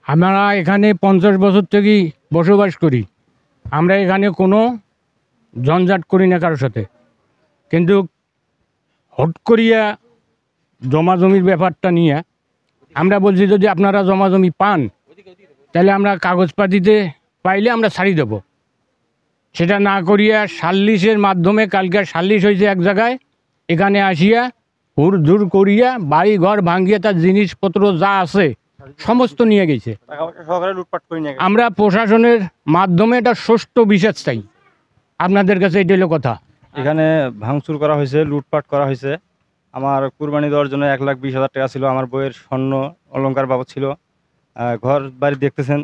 আমরা এখানে 50 বছর থেকেই বসবাস করি। আমরা এখানে কোনো ঝঞ্ঝাট করি না কারোর সাথে, কিন্তু হট করিয়া জমা জমির ব্যাপারটা নিয়ে আমরা বলছি যদি আপনারা জমা জমি পান তাহলে আমরা কাগজপাতিতে পাইলে আমরা ছাড়ি দেব। সেটা না করিয়া সাল্লিশের মাধ্যমে কালকে সাল্লিশ হয়েছে এক জায়গায়, এখানে আসিয়া হুড় করিয়া বাড়ি ঘর ভাঙিয়ে তার জিনিসপত্র যা আছে সমস্ত নিয়ে গেছে। আমরা প্রশাসনের মাধ্যমে এটা সুষ্ঠু বিচার চাই, আপনাদের কাছে এটা হলো কথা। এখানে ভাঙচুর করা হয়েছে, লুটপাট করা হয়েছে। আমার কুরবানি দেওয়ার জন্য 1,20,000 টাকা ছিল, আমার বইয়ের স্বর্ণ অলংকার বাবদ ছিল। ঘর বাড়ি দেখতেছেন,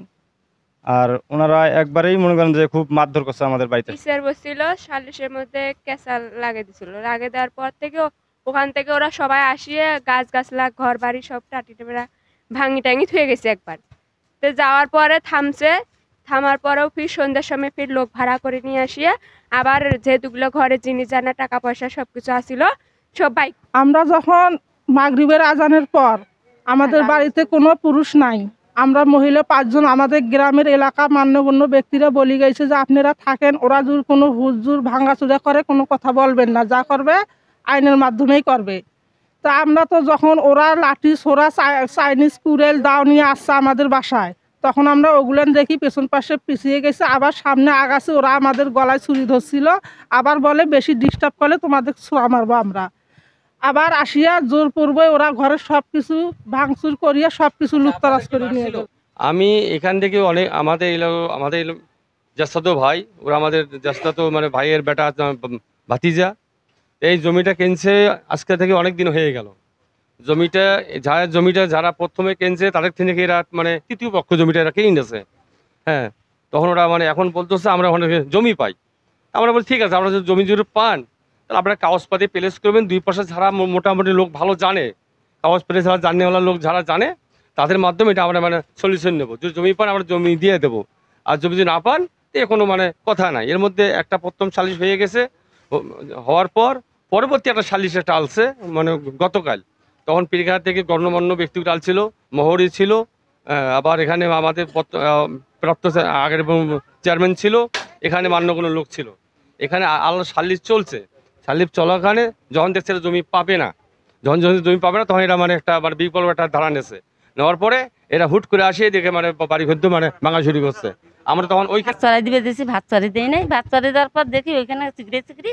আর ওনারা একবারেই মনে করেন যে খুব মারধর করছে আমাদের বাড়িতে। বিচার বসছিল, সালিশের মধ্যে কেঁচা লাগিয়ে দিছিল, লাগিয়ে দেওয়ার পর থেকে ওখান থেকে ওরা সবাই আসিয়ে গাছলা ঘর বাড়ি সব টাটি টেপেরা ভাঙি টাঙি থুয়ে গেছে একবার। তো যাওয়ার পরে থামার পরেও ফির সন্ধ্যার সময় ফির লোক ভাড়া করে নিয়ে আসিয়া আবার যেহেতুগুলো ঘরে জিনিস জানা টাকা পয়সা সবকিছু আসিল সব বাইক। আমরা যখন মাগরিবের আজানের পর আমাদের বাড়িতে কোনো পুরুষ নাই, আমরা মহিলা 5 জন আমাদের গ্রামের এলাকা মান্যগণ্য ব্যক্তিরা বলি গেছে যে আপনারা থাকেন, ওরা যদি কোনো হুজুর ভাঙাচুরা করে কোনো কথা বলবেন না, যা করবে আইনের মাধ্যমেই করবে। তা আমরা তো যখন ওরা লাঠি ছোড়া চাইনিজ কুড়েল দাও নিয়ে আসছে আমাদের বাসায়, তখন আমরা ওগুলো দেখি পেছন পাশে পিছিয়ে গেছে, আবার সামনে আগাছে, ওরা আমাদের গলায় ছুরি ধরছিল, আবার বলে বেশি ডিস্টার্ব করলে তোমাদের ছোড়া মারবো আমরা। আবার আসিয়া জোর পূর্বে ওরা ঘরের সব কিছু ভাঙচুর করিয়া সব কিছু লুটতরাজ করে নিয়ে গেল। আমি এখান থেকে অনেক আমাদের জ্যাষ্ঠাতো ভাই, ওরা আমাদের জ্যাষ্ঠাতো মানে ভাইয়ের বেটা ভাতিজা, এই জমিটা কিনছে আজকে থেকে অনেক দিন হয়ে গেল। জমিটা যারা প্রথমে কিনছে তাদের থেকে এরা মানে তৃতীয় পক্ষ জমিটা এরা কিনে নিয়েছে। হ্যাঁ, তখন ওরা মানে এখন বলতেছে আমরা অনেক জমি পাই। আমরা বলি ঠিক আছে, আপনারা যদি জমি পান তাহলে আপনারা কাগজপাতি প্লেস করবেন। 2 পাশে যারা মোটামুটি লোক ভালো জানে, কাগজপাতি যারা জানেওয়ালা লোক যারা জানে তাদের মাধ্যমে এটা আমরা মানে সলিউশন নেবো। যদি জমি পান আমরা জমি দিয়ে দেবো, আর জমি যদি না পান তো কোনো মানে কথা নাই। এর মধ্যে একটা প্রথম সালিশ হয়ে গেছে, হওয়ার পর পরবর্তী একটা সালিশে টালছে মানে গতকাল। তখন পীরঘাট থেকে গণ্যমান্য ব্যক্তিও টালছিল, মহরি ছিল, আবার এখানে আমাদের প্রাপ্ত আগের চেয়ারম্যান ছিল, এখানে মান্যগণ্য লোক ছিল। এখানে আলাদা সালিশ চলছে। সালিশ চলাকালে যখন দেখছে জমি পাবে না, যখন জমি পাবে না তখন এরা মানে একটা মানে বিকল্প একটা ধারা নেছে। নেওয়ার পরে এরা হুট করে আসিয়ে দেখে মানে বাড়ি ঘর মানে ভাঙা শুরু করছে। আমরা তখন ওই চড়াই দিবে দিয়েছি, ভাত চড়াই দিই নাই। ভাত চড়াই দেওয়ার পর দেখি ওইখানে চিকড়ি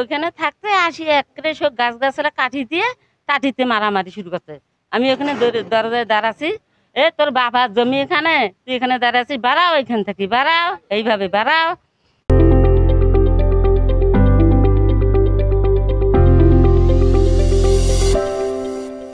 ওইখানে থাকতে আসি একেবারে সব গাছরা কাঠি দিয়ে কাঠিতে মারামারি শুরু করছে। আমি ওখানে দরজায় দাঁড়াছি, তোর বাবার জমি এখানে, তুই এখানে দাঁড়াচ্ছিস, বাড়াও এখান থেকে, বাড়াও, এইভাবে বাড়াও।